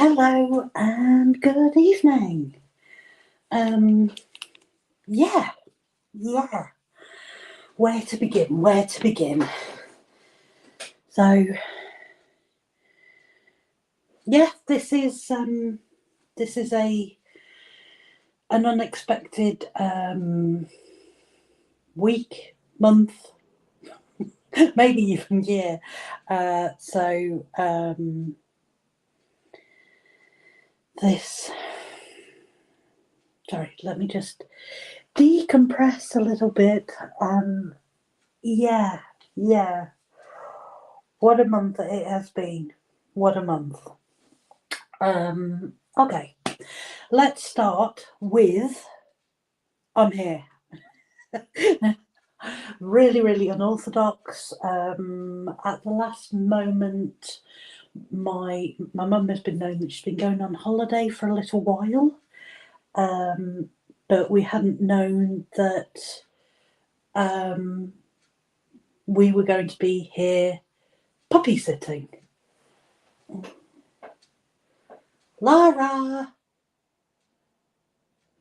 Hello and good evening. Yeah. Where to begin? So, yeah, this is an unexpected week, month, maybe even year. Let me just decompress a little bit. Yeah. What a month it has been. What a month. Okay. Let's start with I'm here. Really unorthodox. At the last moment, my mum has been known that she's been going on holiday for a little while, but we hadn't known that we were going to be here puppy sitting. Lara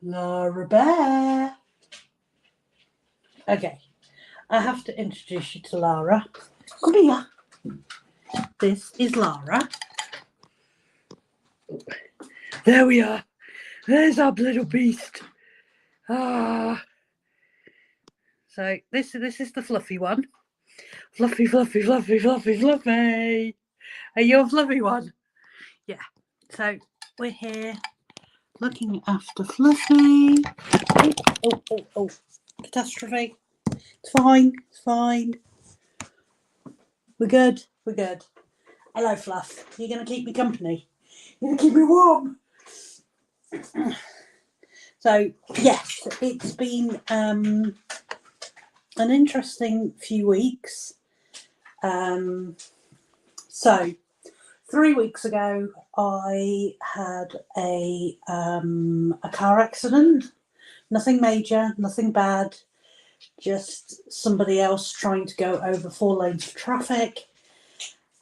Bear. Okay, I have to introduce you to Lara. Come here. This is Lara. There we are. There's our little beast. So this is the fluffy one. Fluffy. Are you a fluffy one? Yeah. So we're here looking after Fluffy. Oh. Catastrophe. It's fine. We're good. Hello, Fluff. You're going to keep me company? You're going to keep me warm? So, yes, it's been an interesting few weeks. So 3 weeks ago, I had a car accident. Nothing major, nothing bad. Just somebody else trying to go over 4 lanes of traffic,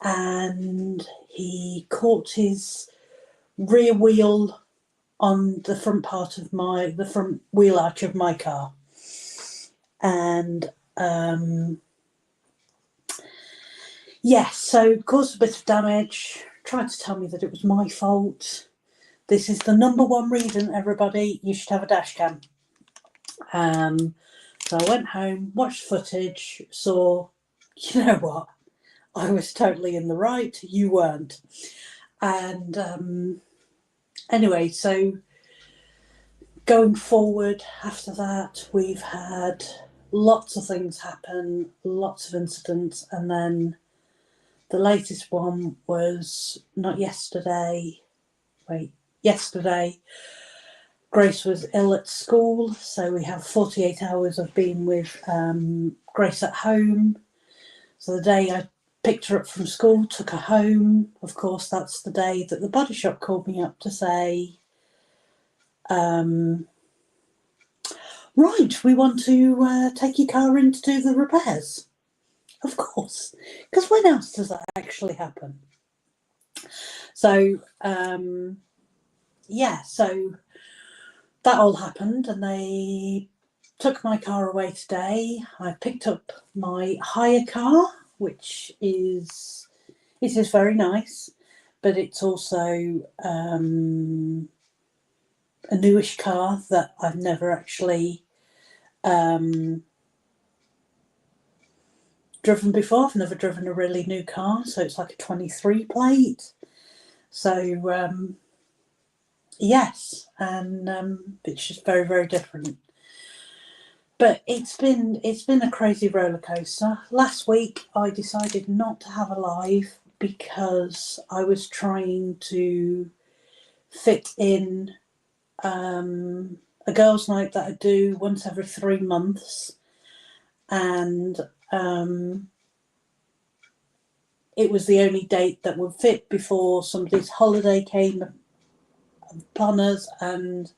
and he caught his rear wheel on the front part of the front wheel arch of my car, and so caused a bit of damage. Tried to tell me that it was my fault. This is the number one reason, everybody, you should have a dash cam. So I went home, watched footage, saw, you know what, I was totally in the right, you weren't. And anyway, so going forward after that, we've had lots of things happen, lots of incidents, and then the latest one was yesterday. Grace was ill at school, so we have 48 hours of being with Grace at home. So the day I picked her up from school, took her home, of course, that's the day that the body shop called me up to say, right, we want to take your car in to do the repairs. Of course, because when else does that actually happen? So, so that all happened, and they took my car away today. I picked up my hire car, which is very nice, but it's also a newish car that I've never actually driven before. I've never driven a really new car, so it's like a 23 plate. So yes, and it's just very, very different. But it's been a crazy roller coaster. Last week I decided not to have a live because I was trying to fit in a girls' night that I do once every 3 months, and it was the only date that would fit before somebody's holiday came upon us, and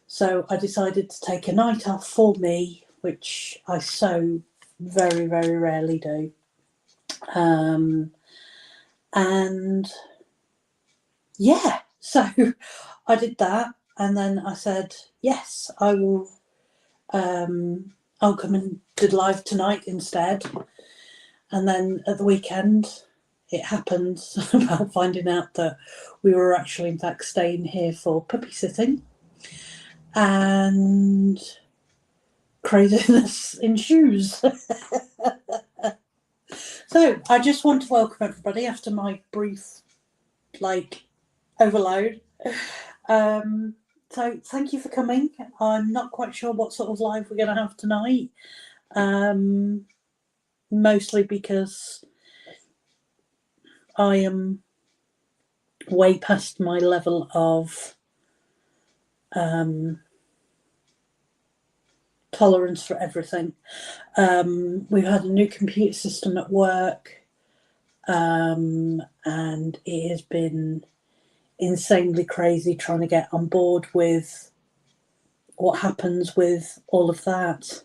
so I decided to take a night off for me, which I so very, very rarely do. And yeah, so I did that, and then I said, yes, I will. I'll come and do live tonight instead. And then at the weekend, it happened about finding out that we were actually, in fact, staying here for puppy sitting, and craziness ensues. So I just want to welcome everybody after my brief, overload. So thank you for coming. I'm not quite sure what sort of live we're going to have tonight. Mostly because I am way past my level of tolerance for everything. We've had a new computer system at work, and it has been insanely crazy trying to get on board with what happens with all of that.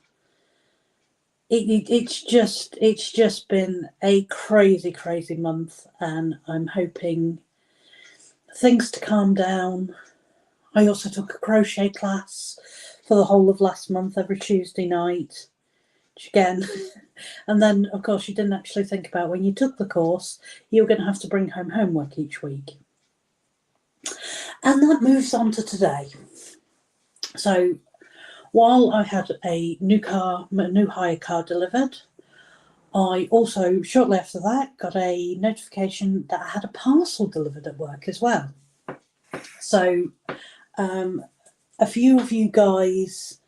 It's just been a crazy month, and I'm hoping things to calm down. I also took a crochet class for the whole of last month, every Tuesday night, which again, and then of course you didn't actually think about when you took the course, you were going to have to bring home homework each week. And that moves on to today. So while I had a new hire car delivered, I also, shortly after that, got a notification that I had a parcel delivered at work as well. So a few of you guys,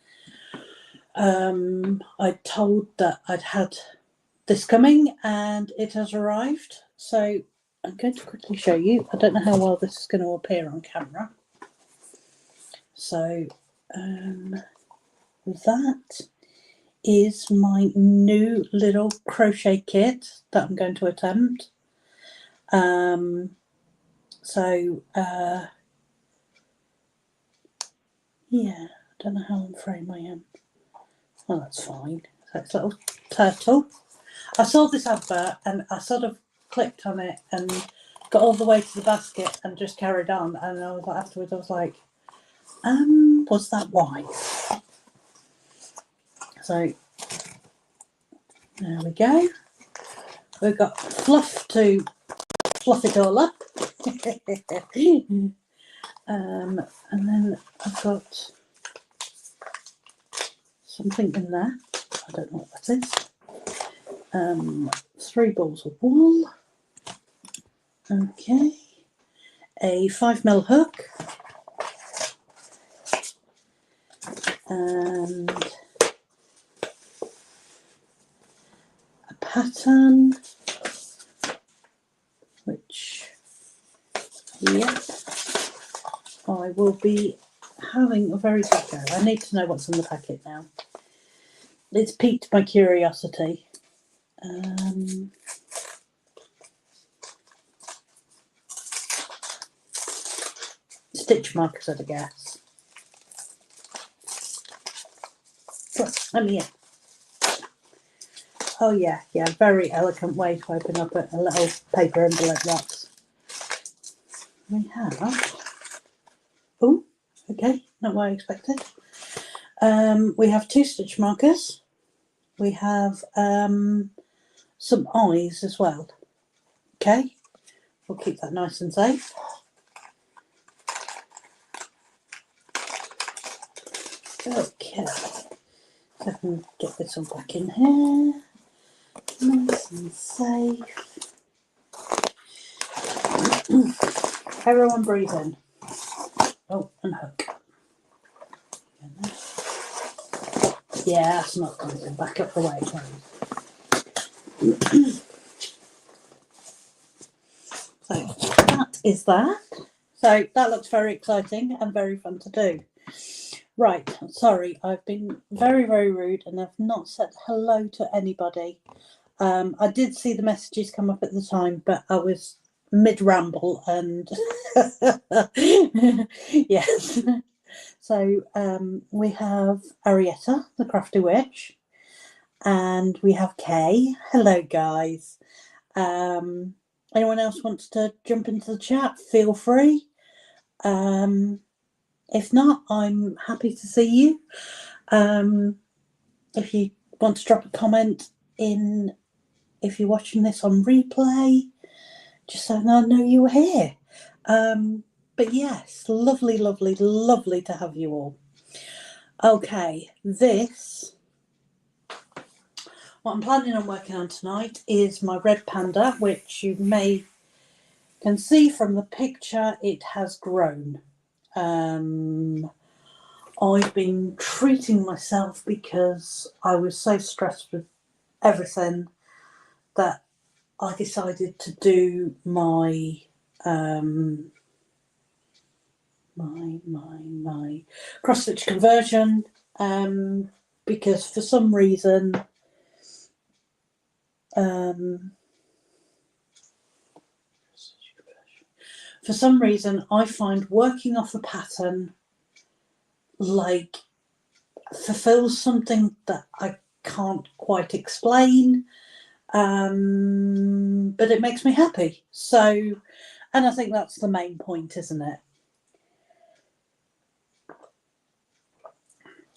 I told that I'd had this coming, and it has arrived. So I'm going to quickly show you. I don't know how well this is going to appear on camera. So that is my new little crochet kit that I'm going to attempt. Yeah, I don't know how on frame I am. Oh, that's fine. So it's a little turtle. I saw this advert and I sort of clicked on it and got all the way to the basket and just carried on. And I was like, afterwards, I was like, was that wise? So there we go. We've got fluff to fluff it all up. And then I've got something in there. I don't know what that is. 3 balls of wool. Okay. A 5mm hook. And a pattern, which, yep, I will be having a very good go. I need to know what's in the packet now. It's piqued my curiosity. Stitch markers, I'd guess. Let me in. Oh yeah, very elegant way to open up a little paper envelope box. We have, oh, okay, not what I expected. We have 2 stitch markers. We have some eyes as well. Okay, we'll keep that nice and safe. Okay, so I can get this all back in here. Nice and safe. Everyone breathe in. Oh, and hook. Yeah, that's not going to back up the way it goes. So that is that. So that looks very exciting and very fun to do. Right, sorry, I've been very rude and I've not said hello to anybody. I did see the messages come up at the time, but I was mid-ramble and yes. So we have Arietta, the Crafty Witch, and we have Kay. Hello, guys. Anyone else wants to jump into the chat? Feel free. If not, I'm happy to see you. If you want to drop a comment in, if you're watching this on replay, just so I know you were here. But yes, lovely, lovely, lovely to have you all. Okay, what I'm planning on working on tonight is my red panda, which you can see from the picture, it has grown. I've been treating myself because I was so stressed with everything that I decided to do my cross stitch conversion, because for some reason I find working off a pattern like fulfills something that I can't quite explain, but it makes me happy. So, and I think that's the main point, isn't it?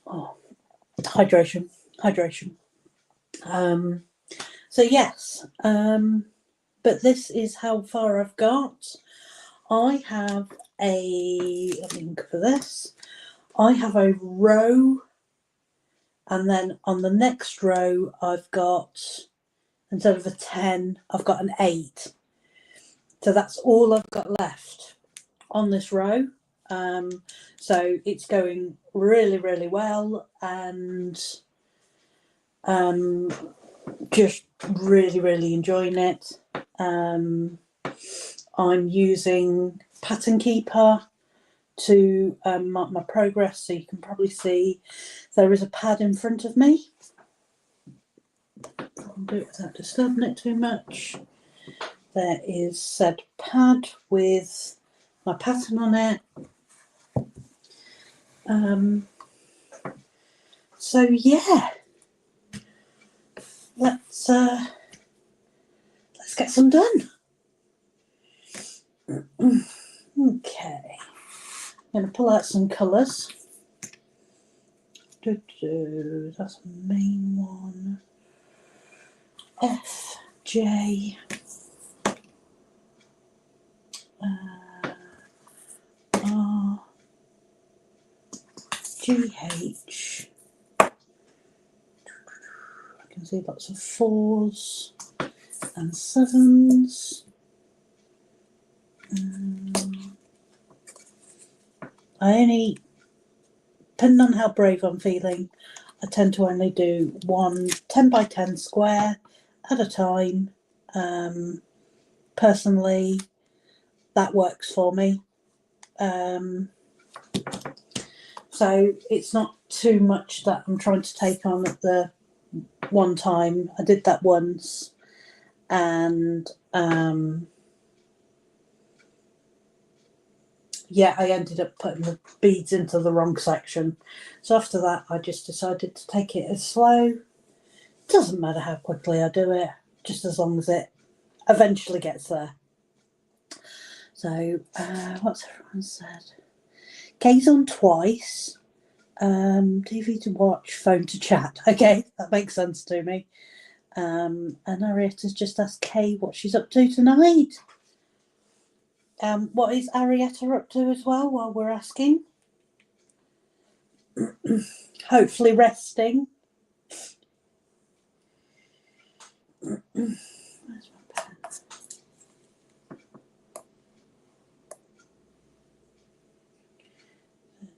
Oh, hydration. So yes, but this is how far I've got. I have let me look for this. I have a row, and then on the next row I've got, instead of a 10, I've got an 8. So that's all I've got left on this row. So it's going really, really well, and just really, really enjoying it. I'm using Pattern Keeper to mark my progress, so you can probably see there is a pad in front of me. I'll do it without disturbing it too much. There is said pad with my pattern on it. So yeah, let's get some done. Okay, I'm going to pull out some colours. That's the main one. F, J, R, G, H. I can see lots of 4s and 7s. I only, depending on how brave I'm feeling, I tend to only do one 10 by 10 square at a time. Personally, that works for me. So it's not too much that I'm trying to take on at the one time. I did that once, and yeah, I ended up putting the beads into the wrong section. So after that, I just decided to take it as slow. Doesn't matter how quickly I do it, just as long as it eventually gets there. So what's everyone said? Gaze on twice, TV to watch, phone to chat. Okay, that makes sense to me. And Arietta's just asked Kay what she's up to tonight. What is Arietta up to as well, while we're asking? Hopefully resting. Where's my pen?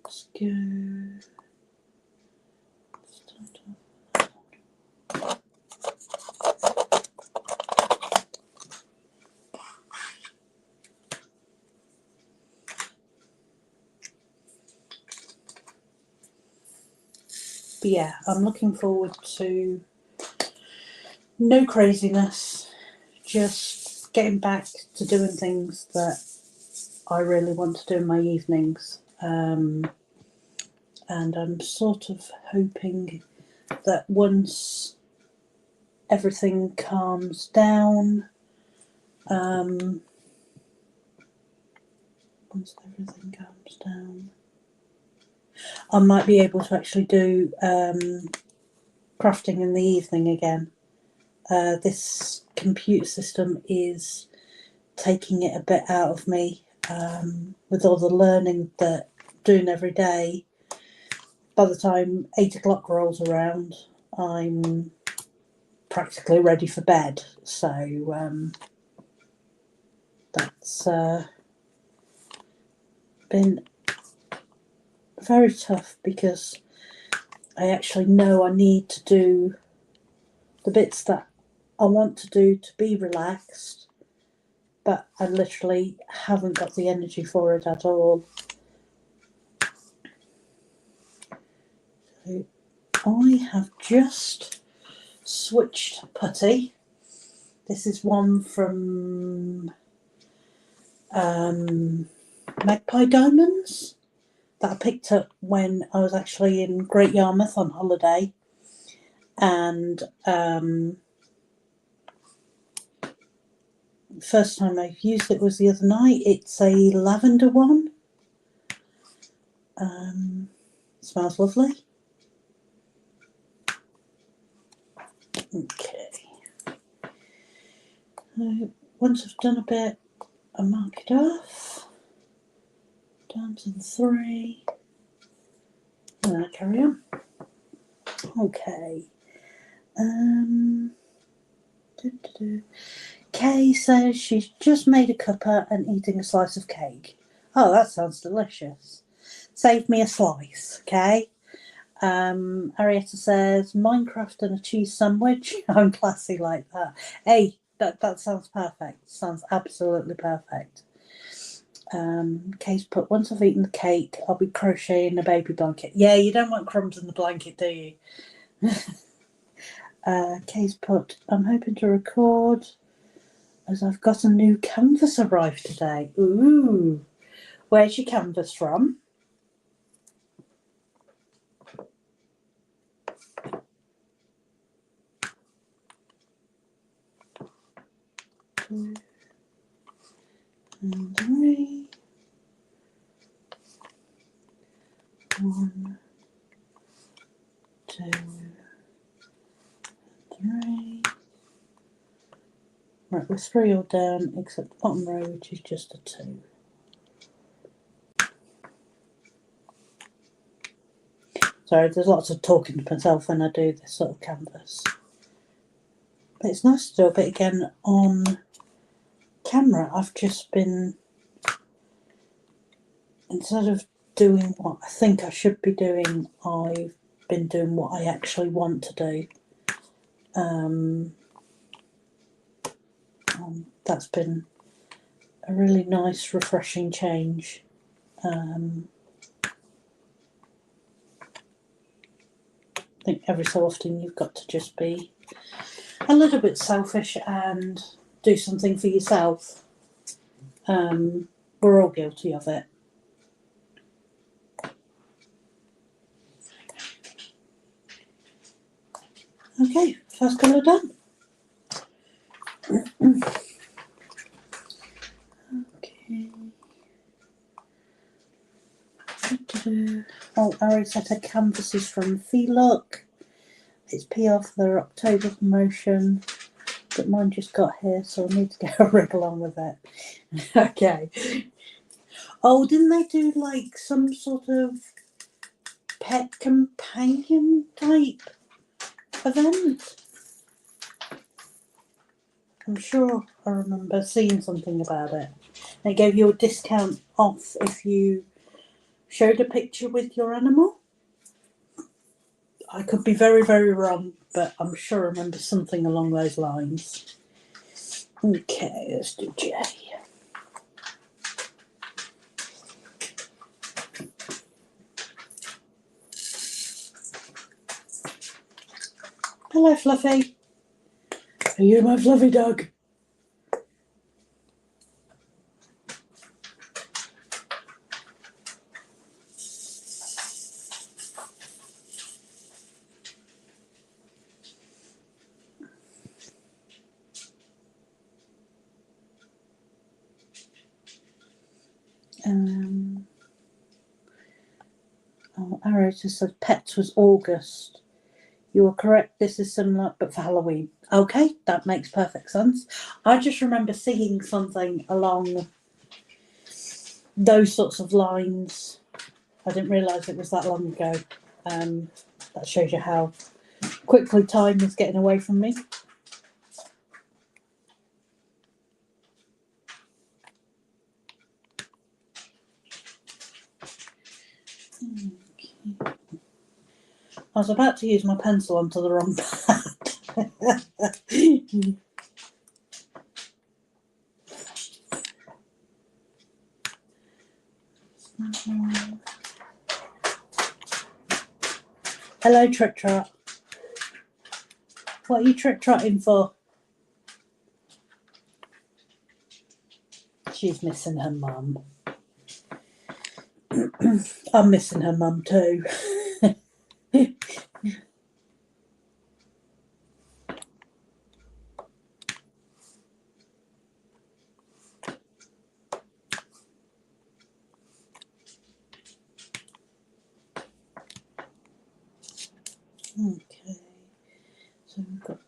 Let's go. But yeah, I'm looking forward to no craziness, just getting back to doing things that I really want to do in my evenings. And I'm sort of hoping that once everything calms down, once everything calms down. I might be able to actually do crafting in the evening again. This computer system is taking it a bit out of me with all the learning that I'm doing every day. By the time 8 o'clock rolls around, I'm practically ready for bed. So that's been very tough, because I actually know I need to do the bits that I want to do to be relaxed, but I literally haven't got the energy for it at all. So I have just switched putty. This is one from Magpie Diamonds that I picked up when I was actually in Great Yarmouth on holiday, and first time I've used it was the other night. It's a lavender one. Smells lovely. Okay. Once I've done a bit, I mark it off. Down to the 3. And then I carry on. Okay. Kay says she's just made a cuppa and eating a slice of cake. Oh, that sounds delicious. Save me a slice, Kay. Arietta says Minecraft and a cheese sandwich. I'm classy like that. Hey, that sounds perfect. Sounds absolutely perfect. Kay's put, once I've eaten the cake, I'll be crocheting a baby blanket. Yeah, you don't want crumbs in the blanket, do you? Kay's put, I'm hoping to record as I've got a new canvas arrived today. Ooh, where's your canvas from? Two and 3. 1, 2, 3. Right, we're 3 all down except the bottom row, which is just a 2. Sorry, there's lots of talking to myself when I do this sort of canvas. But it's nice to do a bit again on camera. I've just been, instead of doing what I think I should be doing, I've been doing what I actually want to do. That's been a really nice, refreshing change. I think every so often you've got to just be a little bit selfish and do something for yourself. We're all guilty of it. Okay, first colour done. Okay. Oh, Arietta canvases from Look. It's PR for their October promotion, but mine just got here, so I need to get a wriggle on with it. Okay. Oh, didn't they do like some sort of pet companion type event? I'm sure I remember seeing something about it. They gave you a discount off if you showed a picture with your animal. I could be very, very wrong, but I'm sure I remember something along those lines. Okay, let's do J. Hello, Fluffy. Are you my fluffy dog? moderator said pets was August. You are correct. This is similar, but for Halloween. Okay, that makes perfect sense. I just remember seeing something along those sorts of lines. I didn't realise it was that long ago. That shows you how quickly time is getting away from me. Okay. I was about to use my pencil onto the wrong pad. Hello, Trick Trot. What are you trick trotting for? She's missing her mum. I'm missing her mum too. Okay, so we've got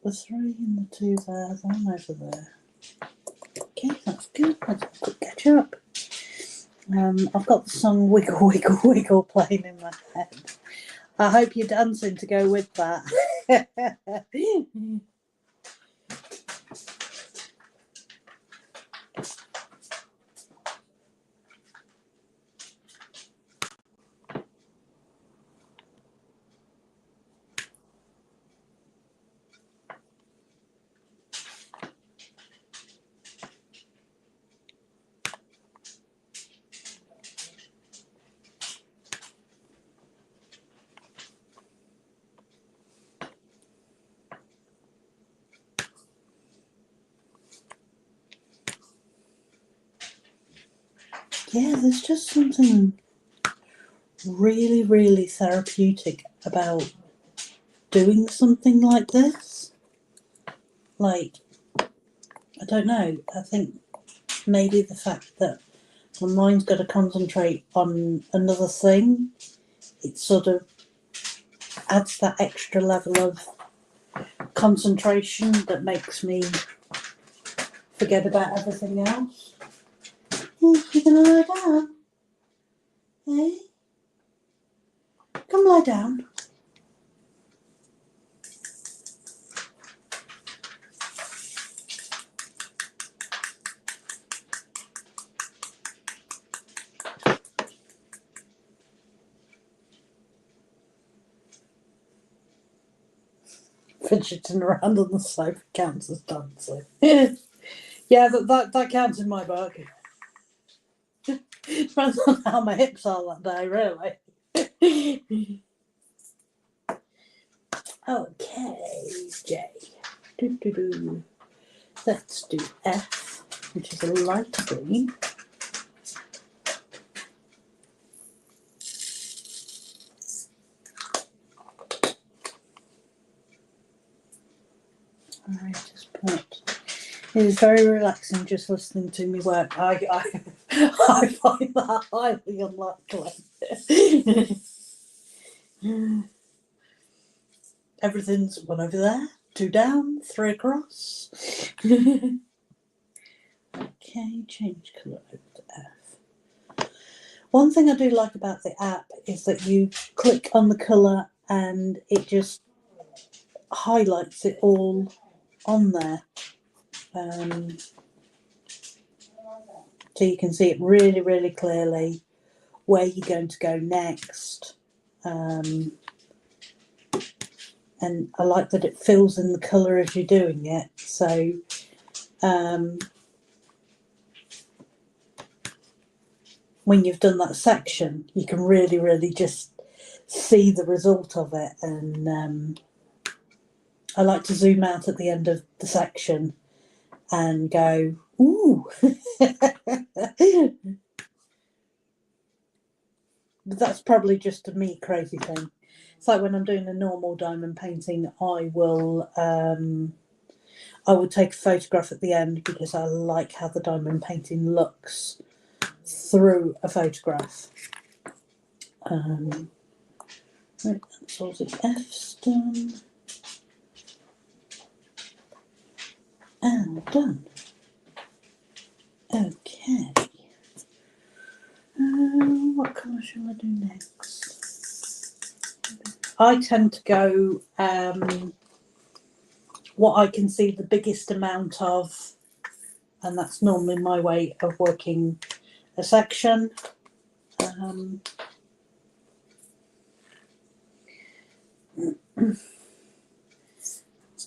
the 3 and the 2 there, the one over there. Okay, that's good. Let's have a quick catch up. I've got the song Wiggle Wiggle Wiggle playing in my head. I hope you're dancing to go with that. Yeah, there's just something really, really therapeutic about doing something like this. Like, I don't know, I think maybe the fact that my mind's got to concentrate on another thing, it sort of adds that extra level of concentration that makes me forget about everything else. Hey, you gonna lie down? Hey? Come lie down. Fidgeting around on the sofa counts as dancing. Yeah, that counts in my book. Depends on how my hips are that day, really. Okay, J. Let's do F, which is a light green. I just put. It is very relaxing just listening to me work. I find that highly unlikely. Everything's 1 over there, 2 down, 3 across. Okay, change colour over to F. One thing I do like about the app is that you click on the colour and it just highlights it all on there. So you can see it really, really clearly where you're going to go next. And I like that it fills in the colour as you're doing it. So when you've done that section, you can really, really just see the result of it. And I like to zoom out at the end of the section and go, ooh. But that's probably just a me crazy thing. It's like when I'm doing a normal diamond painting, I will take a photograph at the end because I like how the diamond painting looks through a photograph. Right, that's all the F's done. And done. Okay. What colour shall I do next? I tend to go what I can see the biggest amount of, and that's normally my way of working a section.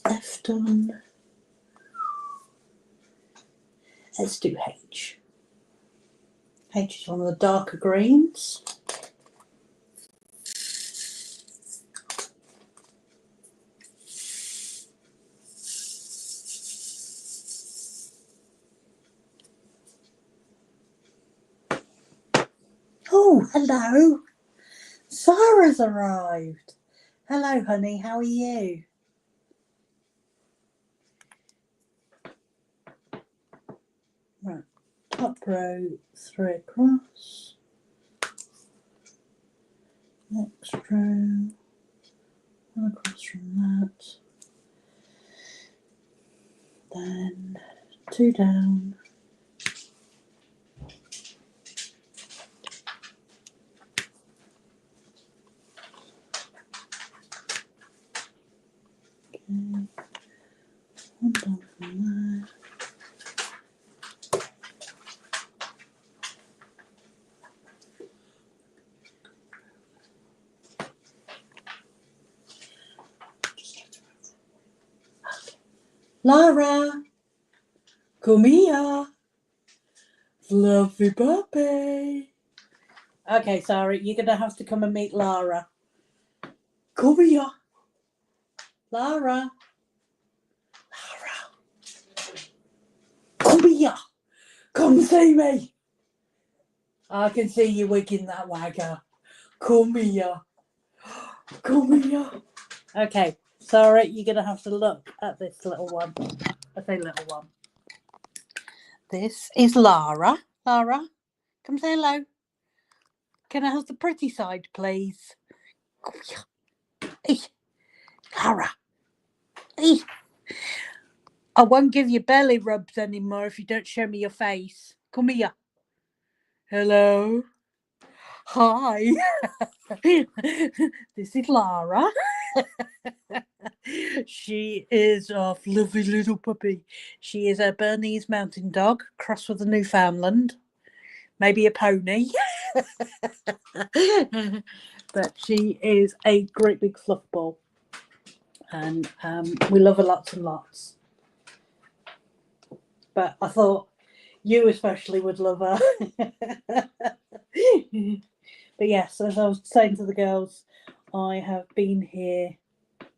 F done. Let's do H. H is one of the darker greens. Oh, hello. Sarah's arrived. Hello, honey. How are you? Right. Top row, 3 across. Next row, 1 across from that. Then 2 down. Okay. 1 down from there. Lara, come here. Fluffy puppy. Okay, sorry, you're going to have to come and meet Lara. Come here. Lara. Come here. Come see me. I can see you wigging that wagger. Come here. Come here. Okay, sorry, you're going to have to look at this little one. I say little one. This is Lara. Lara, come say hello. Can I have the pretty side, please? Come here. Hey, Lara. Hey. I won't give you belly rubs anymore if you don't show me your face. Come here. Hello. Hi. This is Lara. She is a lovely little puppy. She is a Bernese mountain dog crossed with a Newfoundland. Maybe a pony. But she is a great big fluff ball. And we love her lots and lots. But I thought you especially would love her. But yes, as I was saying to the girls, I have been here.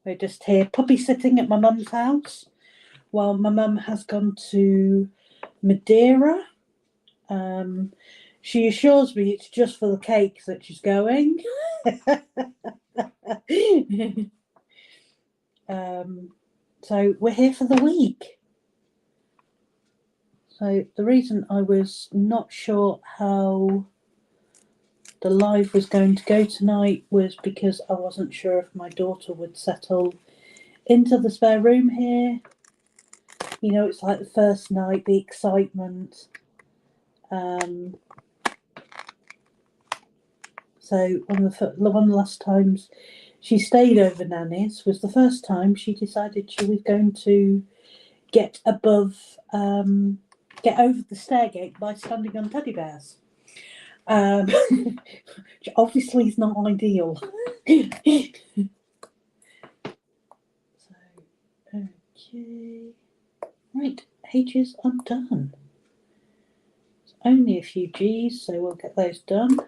We're just here puppy sitting at my mum's house while my mum has gone to Madeira. She assures me it's just for the cake that she's going. So we're here for the week. So the reason I was not sure how the live was going to go tonight was because I wasn't sure if my daughter would settle into the spare room here. You know, it's like the first night, the excitement. So one of the last times she stayed over Nanny's was the first time she decided she was going to get over the stairgate by standing on teddy bears. Which obviously is not ideal. So, okay. Right, H's are done. It's only a few G's, so we'll get those done.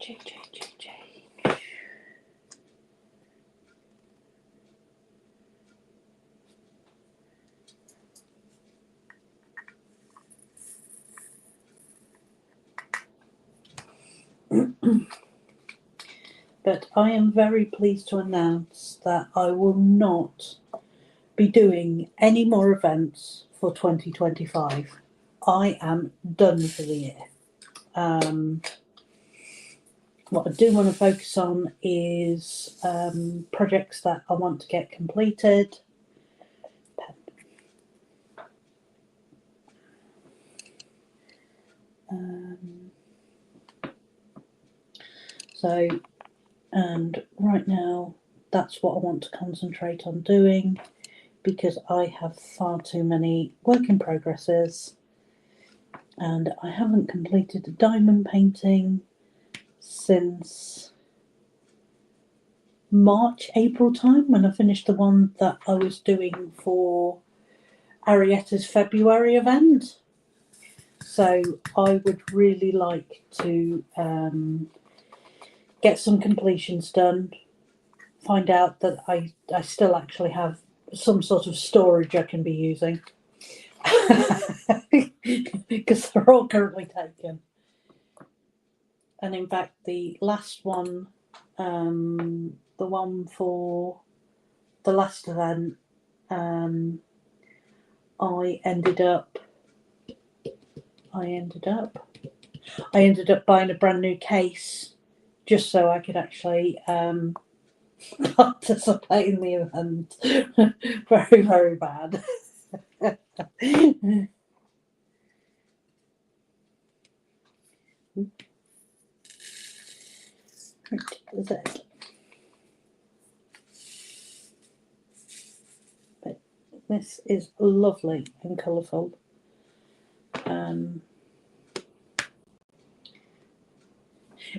H. But I am very pleased to announce that I will not be doing any more events for 2025. I am done for the year. What I do want to focus on is projects that I want to get completed. And right now, that's what I want to concentrate on doing, because I have far too many work in progresses, and I haven't completed a diamond painting since March, April time, when I finished the one that I was doing for Arietta's February event. So I would really like to get some completions done, find out that I still actually have some sort of storage I can be using, because they're all currently taken. And in fact, the last one, the one for the last event, I ended up buying a brand new case just so I could actually participate in the event. Very, very bad. But this is lovely and colourful.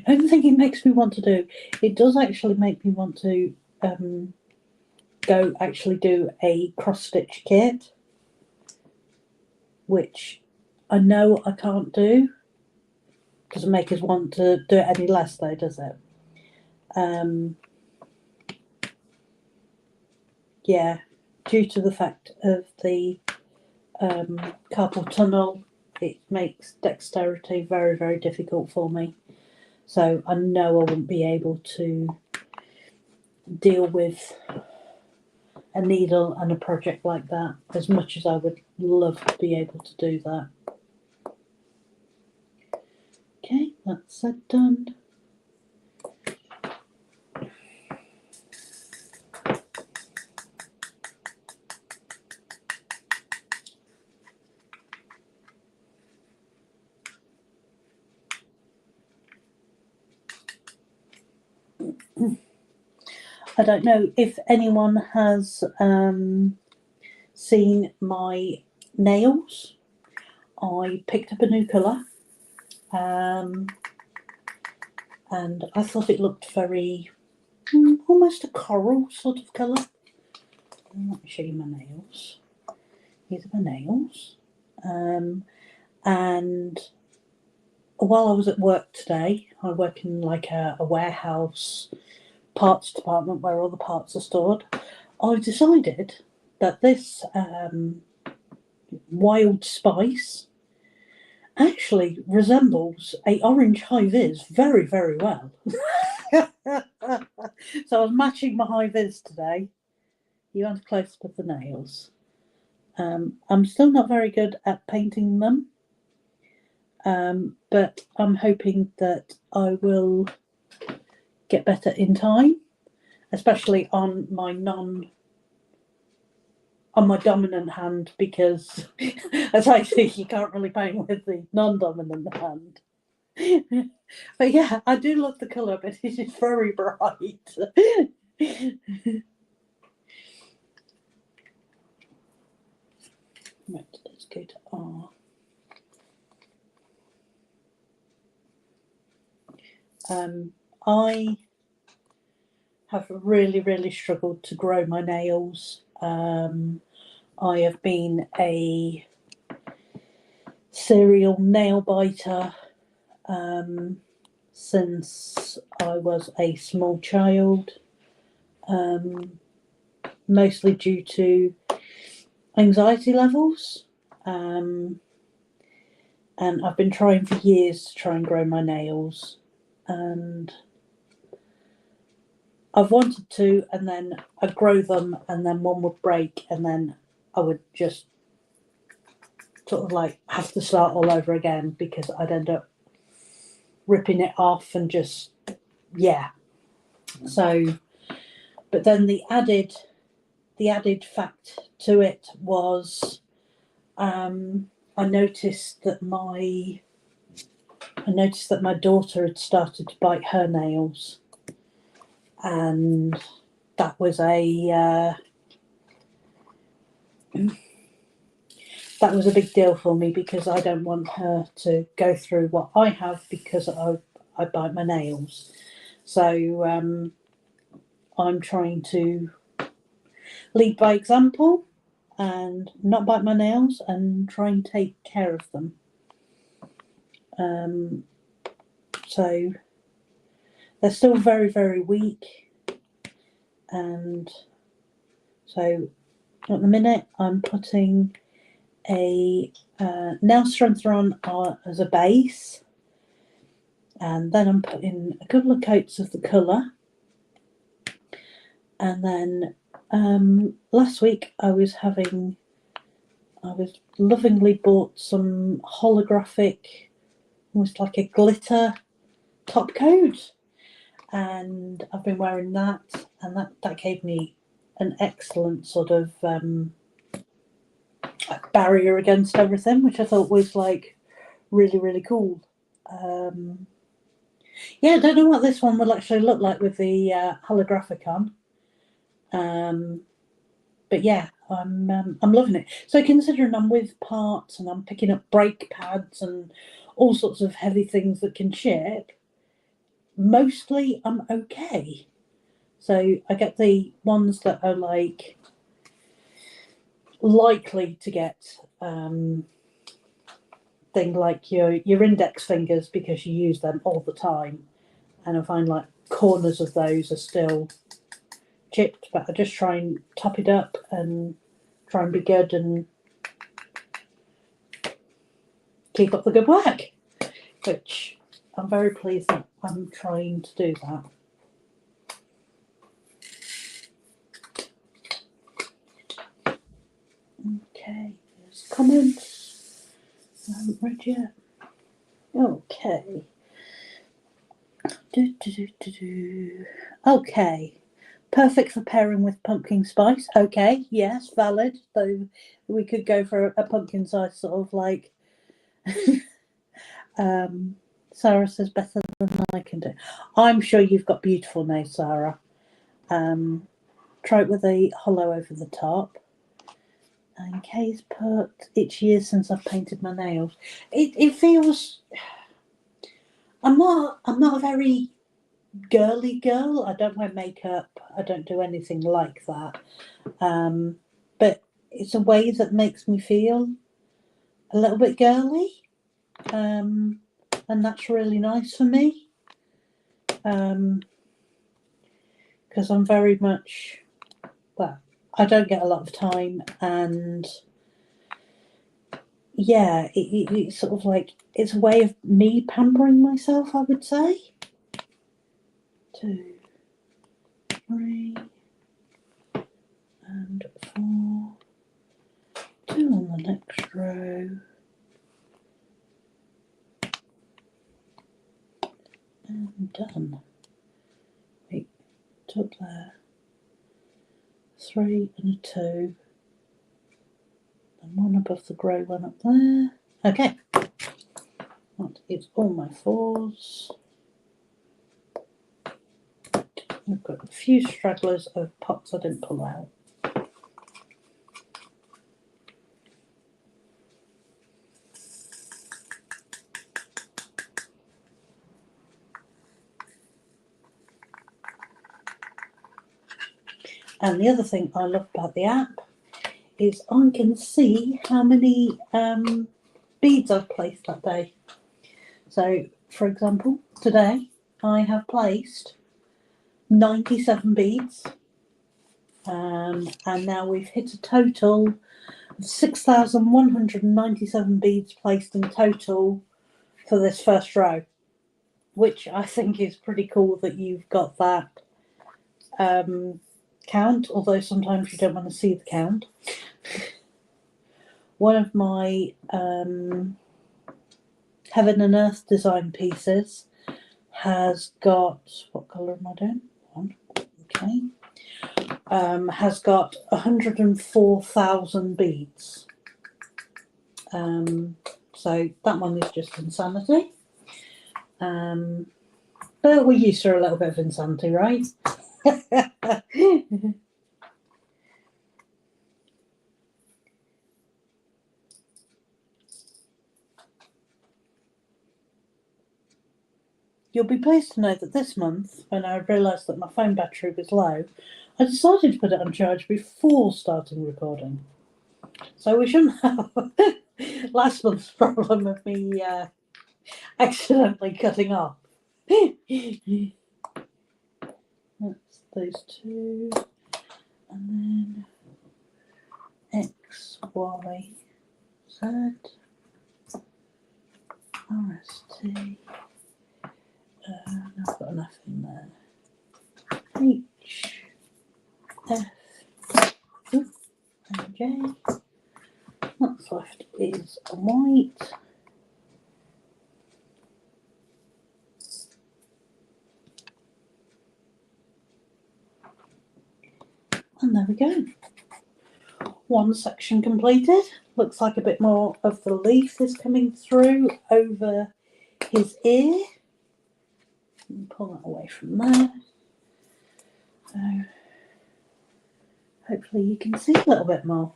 Only thing it makes me want to do, it does actually make me want to go actually do a cross-stitch kit, which I know I can't do. Doesn't make us want to do it any less though, does it? Yeah, due to the fact of the carpal tunnel, it makes dexterity very, very difficult for me. So I know I wouldn't be able to deal with a needle and a project like that, as much as I would love to be able to do that. Okay, that's that done. I don't know if anyone has seen my nails. I picked up a new colour, and I thought it looked very almost a coral sort of colour. Let me show you my nails. These are my nails. And while I was at work today, I work in like a warehouse parts department where all the parts are stored. I decided that this wild spice actually resembles a orange high vis very, very well. So I was matching my high vis today. You want a close up of the nails. I'm still not very good at painting them, but I'm hoping that I will get better in time, especially on my dominant hand, because as I see, you can't really paint with the non-dominant hand. But yeah, I do love the colour, but it is very bright. Right, let's go to R. I have really, really struggled to grow my nails. I have been a serial nail biter since I was a small child, mostly due to anxiety levels. And I've been trying for years to try and grow my nails, and I've wanted to, and then I'd grow them, and then one would break, and then I would just sort of like have to start all over again, because I'd end up ripping it off and just, yeah. So, but then the added fact to it was, I noticed that my daughter had started to bite her nails, and that was a big deal for me, because I don't want her to go through what I have because I bite my nails. So I'm trying to lead by example and not bite my nails and try and take care of them. So they're still very, very weak, and so at the minute I'm putting a nail strengthener on as a base, and then I'm putting a couple of coats of the colour, and then last week I was lovingly bought some holographic, almost like a glitter top coat, and I've been wearing that, and that gave me an excellent sort of barrier against everything, which I thought was like really, really cool. Yeah, I don't know what this one will actually look like with the holographic on, but yeah, I'm loving it. So considering I'm with parts and I'm picking up brake pads and all sorts of heavy things that can chip, mostly I'm okay. So I get the ones that are like likely to get thing like your index fingers, because you use them all the time, and I find like corners of those are still chipped, but I just try and top it up and try and be good and keep up the good work, which I'm very pleased that I'm trying to do that. Okay, there's comments I haven't read yet. Okay. Okay. Perfect for pairing with pumpkin spice. Okay, yes, valid. Though we could go for a pumpkin spice sort of like. Sarah says better than I can do. I'm sure you've got beautiful nails, Sarah. Try it with a hollow over the top. And Kay's put, it's years since I've painted my nails. It feels. I'm not a very girly girl. I don't wear makeup. I don't do anything like that. But it's a way that makes me feel a little bit girly, and that's really nice for me. Because I'm very much, well, I don't get a lot of time, and yeah, it's sort of like, it's a way of me pampering myself, I would say. 2, 3, and 4. 2 on the next row. And done. Wait, 2 up there. 3 and a 2. And 1 above the grey one up there. Okay. That is all my 4s. I've got a few stragglers of pots I didn't pull out. And the other thing I love about the app is I can see how many beads I've placed that day. So, for example, today I have placed 97 beads, and now we've hit a total of 6,197 beads placed in total for this first row, which I think is pretty cool that you've got that count, although sometimes you don't want to see the count. one of my Heaven and Earth design pieces has got, what colour am I doing? One. Okay. Has got 104,000 beads. So that one is just insanity. But we're used to a little bit of insanity, right? You'll be pleased to know that this month, when I realised that my phone battery was low, I decided to put it on charge before starting recording. So we shouldn't have last month's problem of me accidentally cutting off. That's those two. And then X, Y, Z, RST. I've got enough in there. H, F, and J. What's left is a white. And there we go. One section completed. Looks like a bit more of the leaf is coming through over his ear. Pull that away from there. So hopefully you can see a little bit more.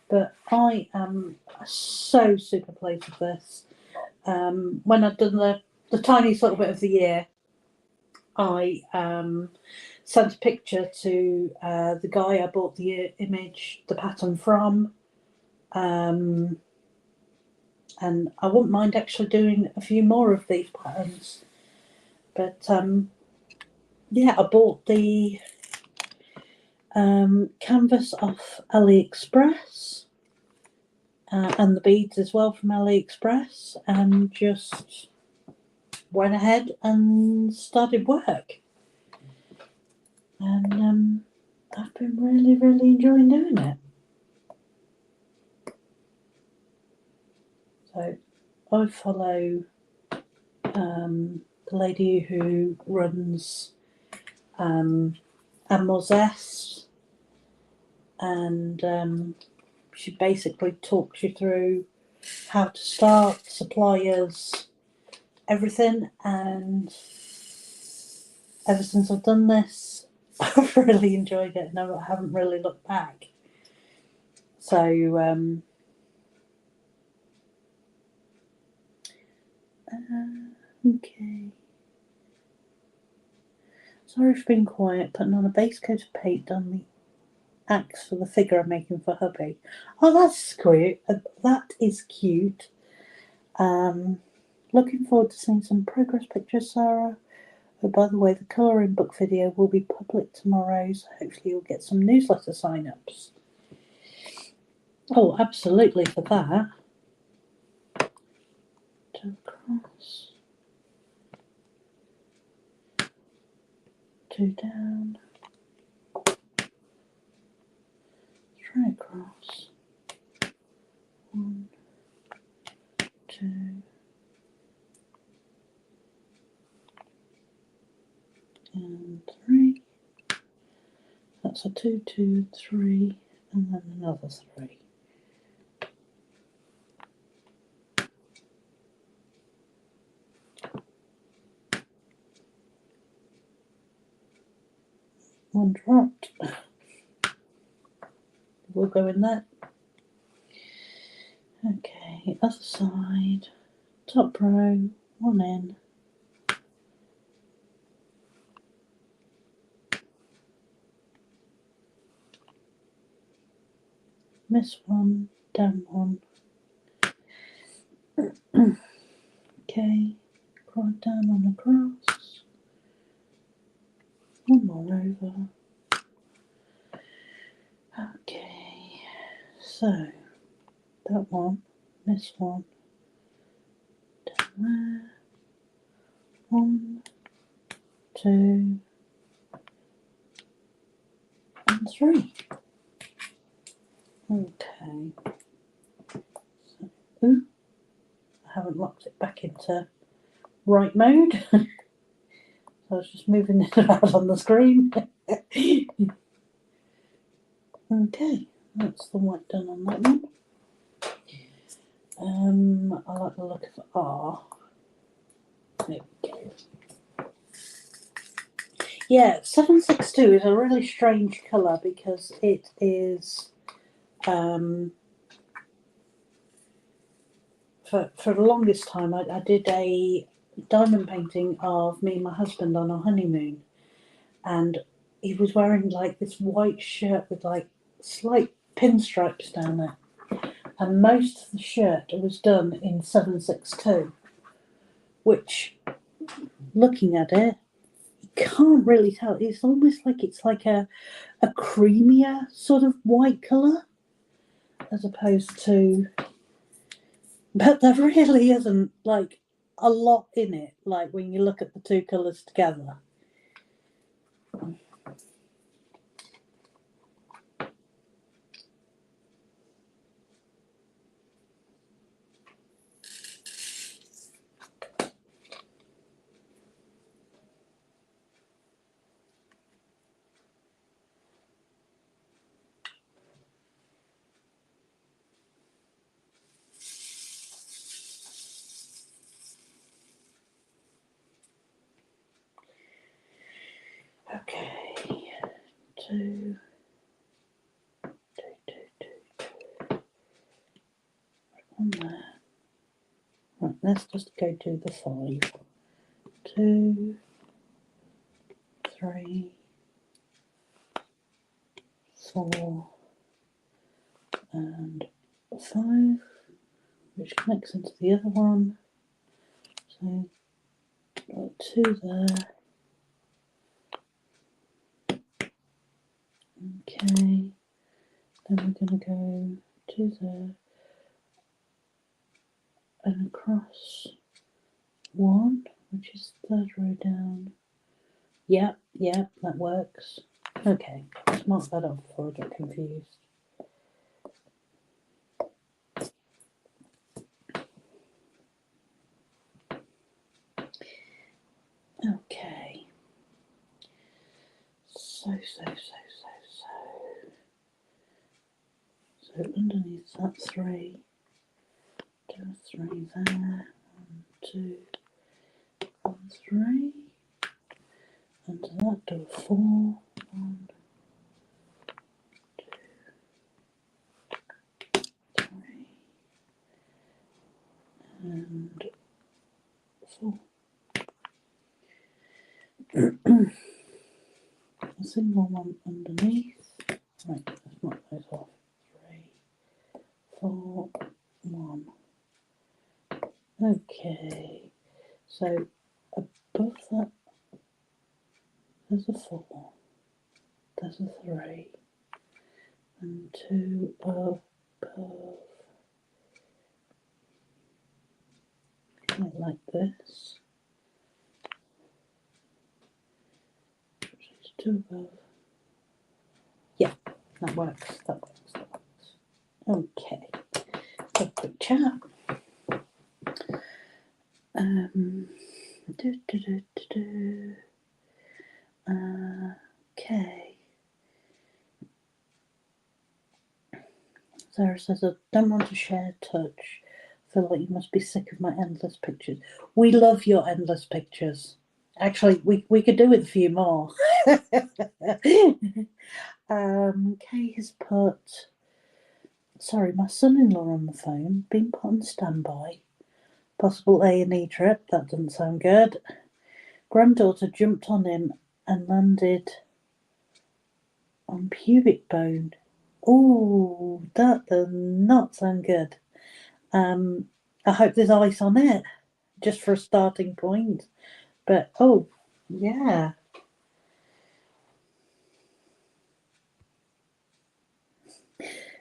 But I am so super pleased with this. When I'd done the tiniest little bit of the year, I sent a picture to the guy I bought the image, the pattern from. And I wouldn't mind actually doing a few more of these patterns. But yeah, I bought the canvas off AliExpress and the beads as well from AliExpress, and just went ahead and started work. And I've been really, really enjoying doing it. So I follow the lady who runs Animal Zest, and she basically talks you through how to start, suppliers, everything. And ever since I've done this, I've really enjoyed it, and I haven't really looked back. So okay. Sorry for being quiet, putting on a base coat of paint on the axe for the figure I'm making for hubby. Oh, that's cute. That is cute. Looking forward to seeing some progress pictures, Sarah. Oh, by the way, the colouring book video will be public tomorrow, so hopefully you'll get some newsletter sign-ups. Oh, absolutely for that. Two across. Two down. Three across. 1, 2. And 3. That's a 2, 2, 3, and then another 3. One dropped. We'll go in that. Okay, other side, top row, 1 in. Miss 1, down 1. Okay, quad down on the cross. 1 more over. Okay, so that one, miss 1, down there. 1, 2, and 3. Okay, Ooh, I haven't locked it back into right mode. So I was just moving it around on the screen. Okay, that's the white done on that one. I like the look of R. There we go. Yeah, 762 is a really strange colour because it is for the longest time I did a diamond painting of me and my husband on our honeymoon, and he was wearing like this white shirt with like slight pinstripes down there, and most of the shirt was done in 762, which, looking at it, you can't really tell. It's almost like it's like a creamier sort of white colour as opposed to, but there really isn't like a lot in it, like when you look at the two colours together. Okay, two. On there. Right, let's just go to the 5. 2, 3, 4, and 5, which connects into the other one. So, got 2 there. Okay, then we're going to go 2 there and across 1, which is the third row down. Yeah, that works. Okay, let's mark that off before I get confused. Okay. So underneath that 3, do a 3 there, 1, 2, 1, 3, and to that do a 4, 1, 2, 3, and 4. A single one underneath. Right, let's mark those off. 3, 4, 1. Okay, so above that there's a 4, there's a 3, and 2 above. Like this. 2 above. Yeah, that works. Okay, a quick chat. Okay. Sarah says, I don't want to share touch. I feel like you must be sick of my endless pictures. We love your endless pictures. Actually, we could do with a few more. Kay has put, sorry, my son-in-law on the phone, been put on standby. Possible A&E trip, that doesn't sound good. Granddaughter jumped on him and landed on pubic bone. Oh, that does not sound good. I hope there's ice on it, just for a starting point. But, oh, yeah.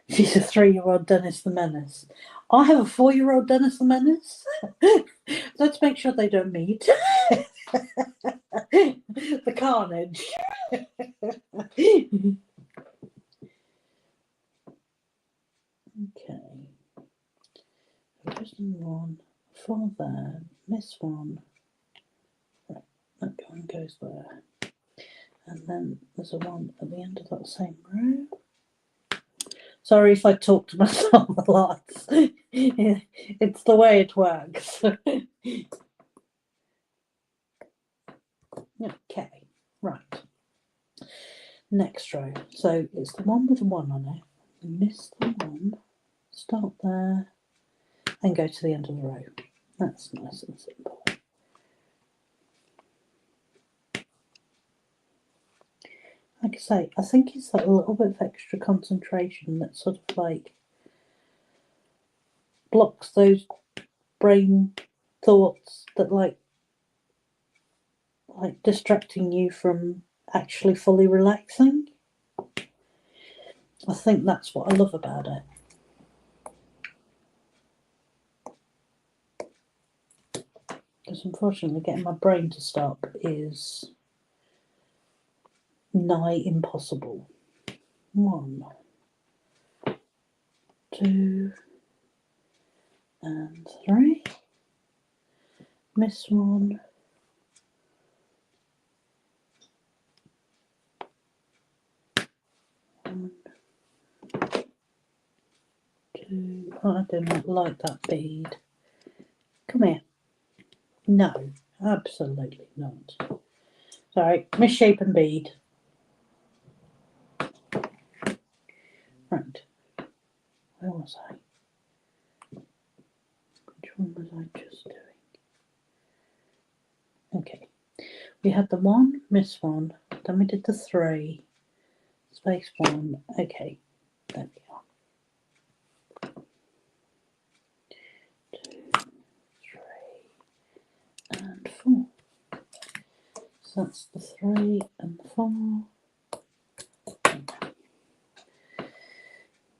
She's a 3-year-old Dennis the Menace. I have a 4-year-old Dennis the Menace. Let's make sure they don't meet. The carnage. Okay. There's one, 4 there, miss 1. Right, that one goes there. And then there's a 1 at the end of that same row. Sorry if I talk to myself a lot. It's the way it works. Okay, right. Next row. So it's the one with the 1 on it. Miss the 1, start there, and go to the end of the row. That's nice and simple. Like I say, I think it's that little bit of extra concentration that sort of like blocks those brain thoughts that like distracting you from actually fully relaxing. I think that's what I love about it. Because unfortunately getting my brain to stop is nigh impossible. 1, 2, and 3. Miss 1. 1, 2. Oh, I do not like that bead. Come here. No, absolutely not. Sorry, misshapen bead. Right. Where was I? Which one was I just doing? Okay. We had the 1, miss 1. Then we did the 3. Space 1. Okay. There we are. 2, 3, and 4. So that's the 3 and the 4.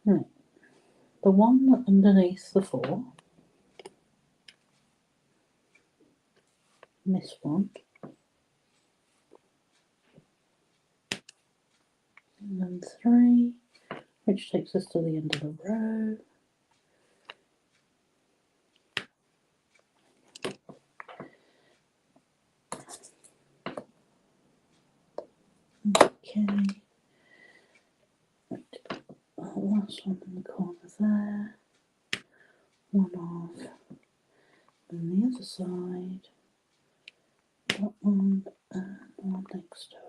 Right. The 1 underneath the 4. Miss 1. And then 3, which takes us to the end of the row. Okay. Right. Last one in the corner there. 1 off. And the other side. That one and 1 next to it.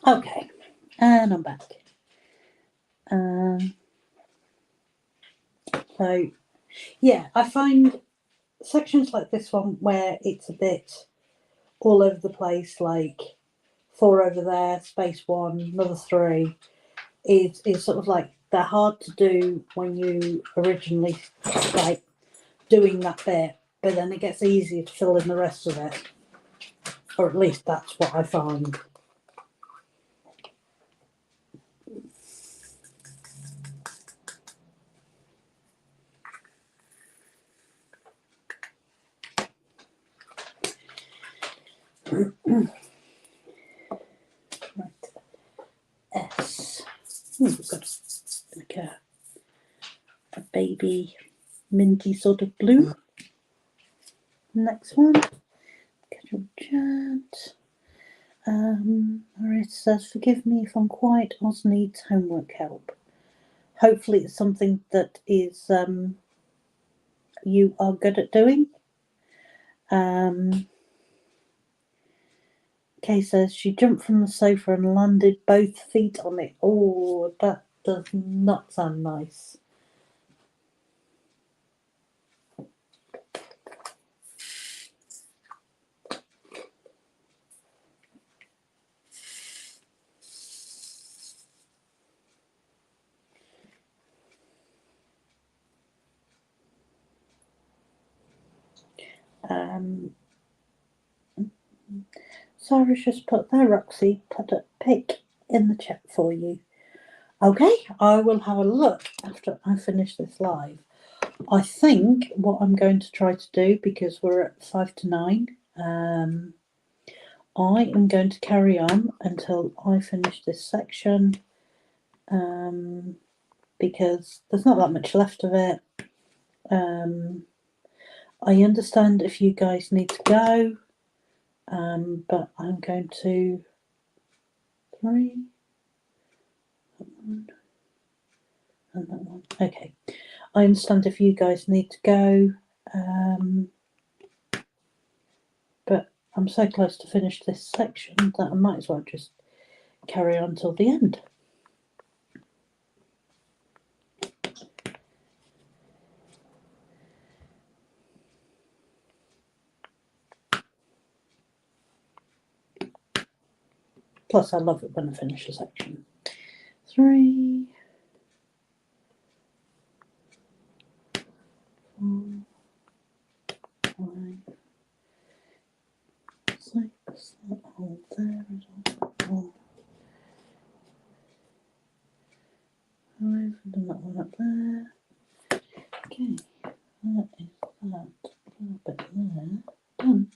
Okay, and I'm back. So, yeah, I find sections like this one where it's a bit all over the place, like 4 over there, space 1, another 3, is sort of like they're hard to do when you originally like doing that bit, but then it gets easier to fill in the rest of it, or at least that's what I find. Right. S. We've got like a baby minty sort of blue. Next one, scheduled chat. It says, forgive me if I'm quiet, Oz needs homework help. Hopefully it's something that is you are good at doing. Kay says she jumped from the sofa and landed both feet on it. Oh, that does not sound nice. Sarah's just put there, Roxy, put a pic in the chat for you. Okay, I will have a look after I finish this live. I think what I'm going to try to do, because we're at 5 to 9, I am going to carry on until I finish this section, because there's not that much left of it. I understand if you guys need to go, but I'm going to 3 that one, and that one. Okay, I understand if you guys need to go, but I'm so close to finish this section that I might as well just carry on till the end. Plus, I love it when I finish a section. 3, 4, 5, 6. That hole there is all 5, and then that one up there. Okay, that is that little bit there. Done.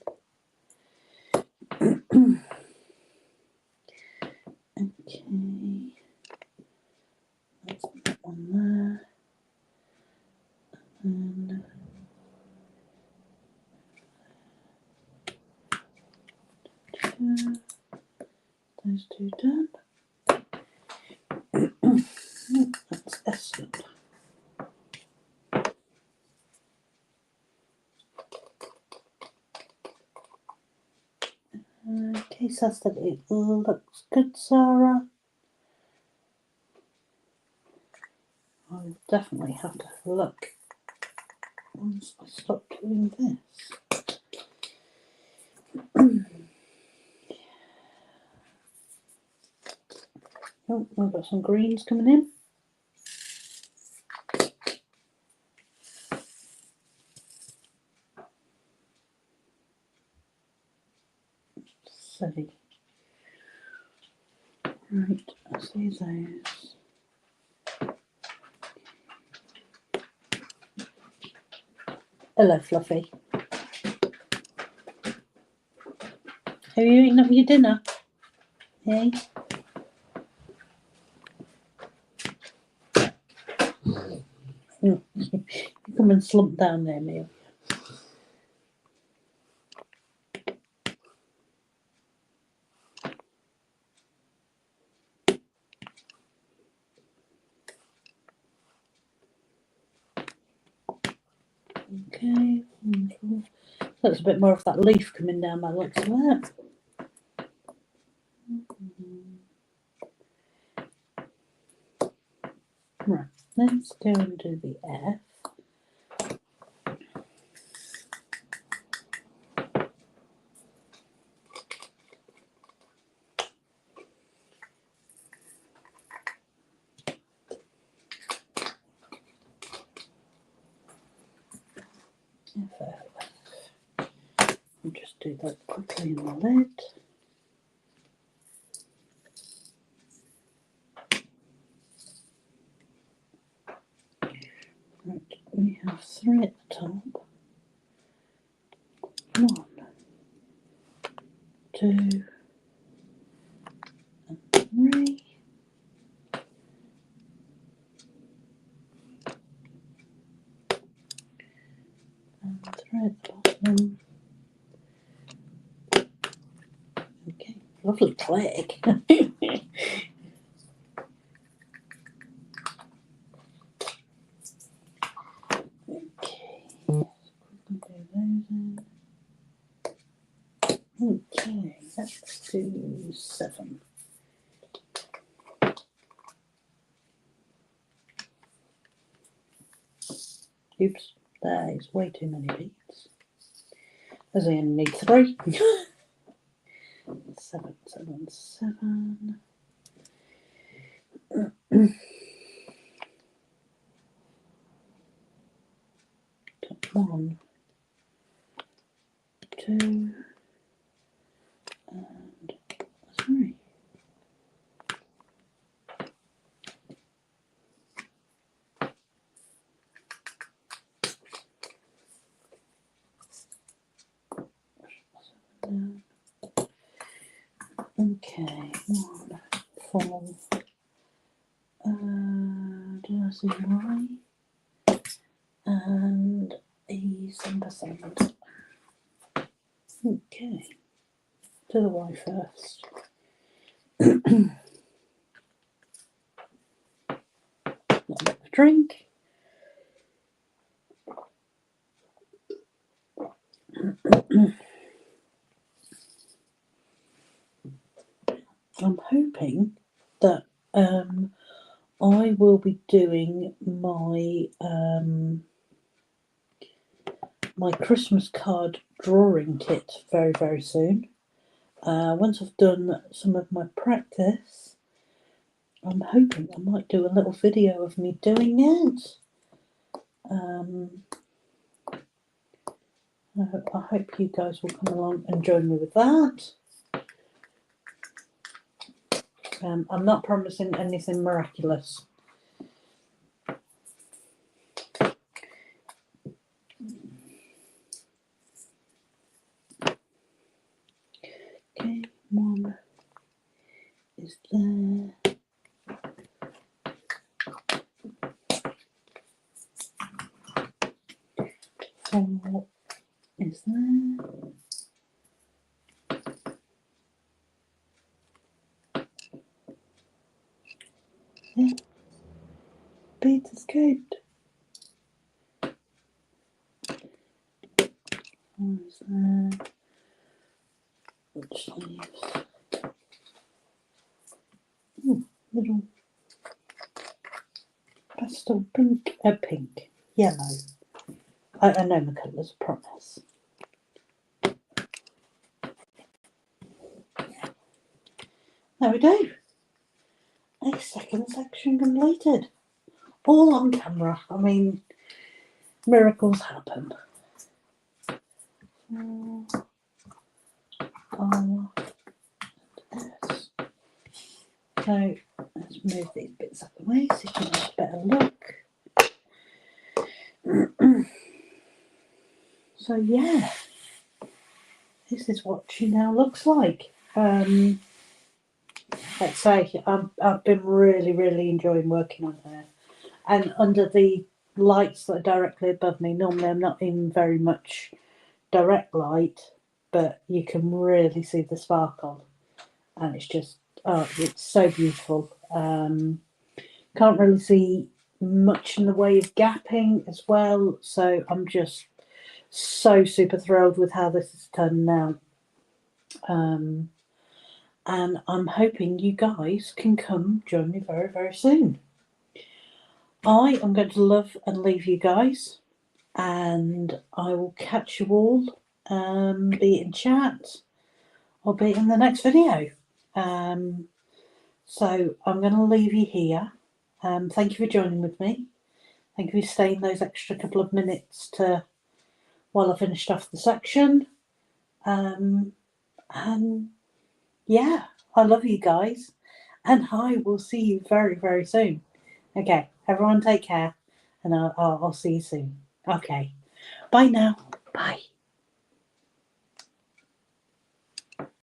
Okay, that's that one there. And those two done. That's excellent. Okay, says that it looks good, Sarah. I'll definitely have to have a look once I stop doing this. Oh, we've got some greens coming in. Silly. Right, I see those. Hello, Fluffy. Have you eaten up your dinner? Hey? You come and slump down there, Neil. Okay, wonderful. That's a bit more of that leaf coming down by the looks of that. Right, let's go and do the F. I'll just do that quickly in the lid. Right, we have 3 at the top. 1, 2, and 3. And 3 at the bottom. Okay, lovely click. Okay, do those in. Okay, let's do 7. Oops, that is way too many beads. As I only need 3. 7, 7, 7. 1, 2, and 3. Okay, 1, 4. Did I see Y? And E's and percent. Okay, to the Y first. A bit of a drink. I'm hoping that I will be doing my my Christmas card drawing kit very, very soon. Once I've done some of my practice, I'm hoping I might do a little video of me doing it. I hope you guys will come along and join me with that. I'm not promising anything miraculous. Okay, 1 is there. 4 is there. Yeah, Peter's escaped. 4 is there. Which leaves little pastel pink, pink, yellow. I know my colours, I promise. There we go. A second section completed. All on camera. I mean, miracles happen. R, S. So let's move these bits out of the way so you can have a better look. So yeah, this is what she now looks like. Let's say I've been really enjoying working on her, and under the lights that are directly above me, normally I'm not in very much direct light, but you can really see the sparkle, and it's just it's so beautiful. Can't really see much in the way of gapping as well, so I'm just so super thrilled with how this is turned out. And I'm hoping you guys can come join me very soon. I am going to love and leave you guys, and I will catch you all, be it in chat or be it in the next video. So I'm going to leave you here. Thank you for joining with me. Thank you for staying those extra couple of minutes while I finished off the section. And yeah, I love you guys, and I will see you very soon. Okay, everyone take care, and I'll see you soon. Okay, bye now. Bye.